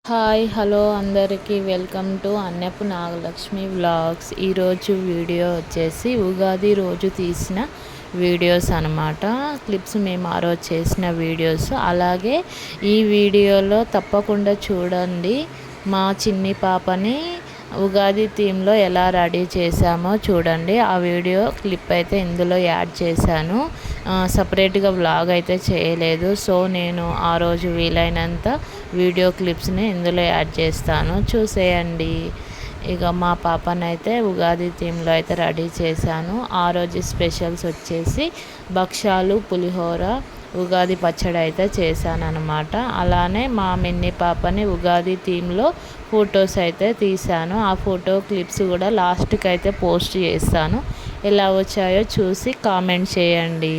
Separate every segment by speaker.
Speaker 1: Hi hello అందరికీ welcome to అన్నపు Nagalakshmi vlogs. ఈరోజు video వచ్చేసి ఉగాది రోజు తీసిన వీడియోస్ అనమాట. క్లిప్స్ మేము ఆ రోజు చేసిన వీడియోస్. అలాగే ఈ వీడియోలో తప్పకుండా చూడండి మా చిన్ని పాపని ఉగాది థీమ్లో ఎలా రెడీ చేశామో చూడండి. ఆ వీడియో క్లిప్ అయితే ఇందులో యాడ్ చేశాను. సపరేట్గా వ్లాగ్ అయితే చేయలేదు. సో నేను ఆ రోజు వీలైనంత వీడియో క్లిప్స్ని ఇందులో యాడ్ చేస్తాను, చూసేయండి. ఇక మా పాపనైతే ఉగాది థీమ్లో అయితే రెడీ చేశాను. ఆ రోజు స్పెషల్స్ వచ్చేసి భక్షాలు, పులిహోర, ఉగాది పచ్చడి అయితే చేశానన్నమాట. అలానే మా మిన్ని పాపని ఉగాది థీమ్లో ఫొటోస్ అయితే తీశాను. ఆ ఫోటో క్లిప్స్ కూడా లాస్ట్కి అయితే పోస్ట్ చేస్తాను. ఎలా వచ్చాయో చూసి కామెంట్ చేయండి,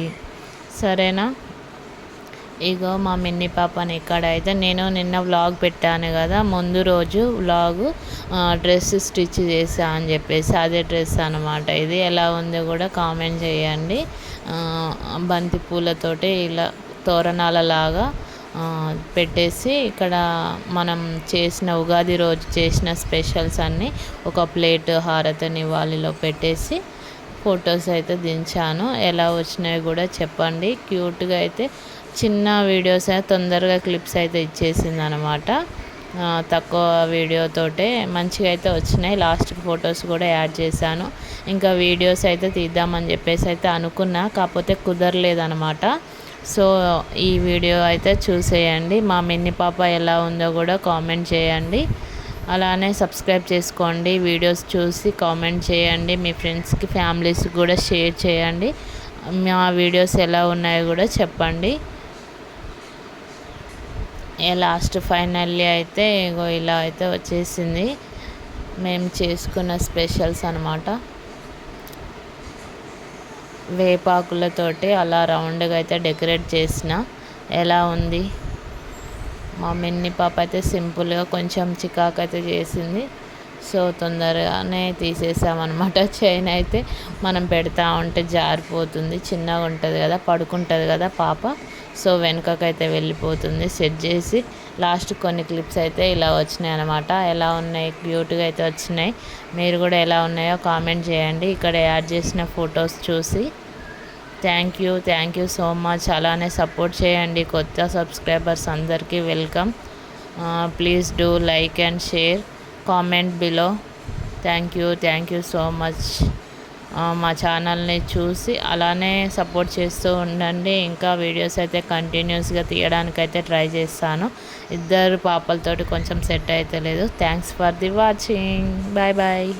Speaker 1: సరేనా? ఇగో మా మిన్ని పాపని ఇక్కడైతే నేను నిన్న వ్లాగ్ పెట్టాను కదా, ముందు రోజు వ్లాగ్ డ్రెస్ స్టిచ్ చేసా అని చెప్పేసి, అదే డ్రెస్ అనమాట. ఇది ఎలా ఉందో కూడా కామెంట్ చేయండి. బంతి పూలతోటి ఇలా తోరణాలలాగా పెట్టేసి ఇక్కడ మనం చేసిన ఉగాది రోజు చేసిన స్పెషల్స్ అన్నీ ఒక ప్లేట్ హారతి నివాళిలో పెట్టేసి ఫొటోస్ అయితే దించాను. ఎలా వచ్చినాయో కూడా చెప్పండి. క్యూట్గా అయితే చిన్న వీడియోస్ అయితే తొందరగా క్లిప్స్ అయితే ఇచ్చేసింది అనమాట. తక్కువ వీడియోతోటే మంచిగా అయితే వచ్చినాయి. లాస్ట్కి ఫొటోస్ కూడా యాడ్ చేశాను. ఇంకా వీడియోస్ అయితే తీద్దామని చెప్పేసి అయితే అనుకున్నా, కాకపోతే కుదరలేదనమాట. సో ఈ వీడియో అయితే చూసేయండి. మా మిన్ని పాప ఎలా ఉందో కూడా కామెంట్ చేయండి. అలానే సబ్స్క్రైబ్ చేసుకోండి. వీడియోస్ చూసి కామెంట్ చేయండి. మీ ఫ్రెండ్స్కి, ఫ్యామిలీస్కి కూడా షేర్ చేయండి. మా వీడియోస్ ఎలా ఉన్నాయో కూడా చెప్పండి. లాస్ట్ ఫైనల్లీ అయితే ఇగో ఇలా అయితే వచ్చేసింది మేము చేసుకున్న స్పెషల్స్ అనమాట. వేపాకులతోటి అలా రౌండ్గా అయితే డెకరేట్ చేసిన. ఎలా ఉంది? మా మిన్ని పాప అయితే సింపుల్గా కొంచెం చికాకు అయితే చేసింది. సో తొందరగానే తీసేసామన్నమాట. చైన్ అయితే మనం పెడతా ఉంటే జారిపోతుంది, చిన్నగా ఉంటుంది కదా, పడుకుంటుంది కదా పాప. సో వెనుకకైతే వెళ్ళిపోతుంది. సెట్ చేసి లాస్ట్ కొన్ని క్లిప్స్ అయితే ఇలా వచ్చినాయి అనమాట. ఎలా ఉన్నాయి? క్యూట్గా అయితే వచ్చినాయి. మీరు కూడా ఎలా ఉన్నాయో కామెంట్ చేయండి ఇక్కడ యాడ్ చేసిన ఫొటోస్ చూసి. Thank you so much. అలానే సపోర్ట్ చేయండి. కొత్త సబ్స్క్రైబర్స్ అందరికీ welcome. Please do like and share, comment below. Thank you so much. మా ఛానల్ని చూసి అలానే సపోర్ట్ చేస్తూ ఉండండి. ఇంకా వీడియోస్ అయితే కంటిన్యూస్గా తీయడానికైతే ట్రై చేస్తాను. ఇద్దరు పాపలతోటి కొంచెం సెట్ అయితే లేదు. Thanks for the watching. Bye bye.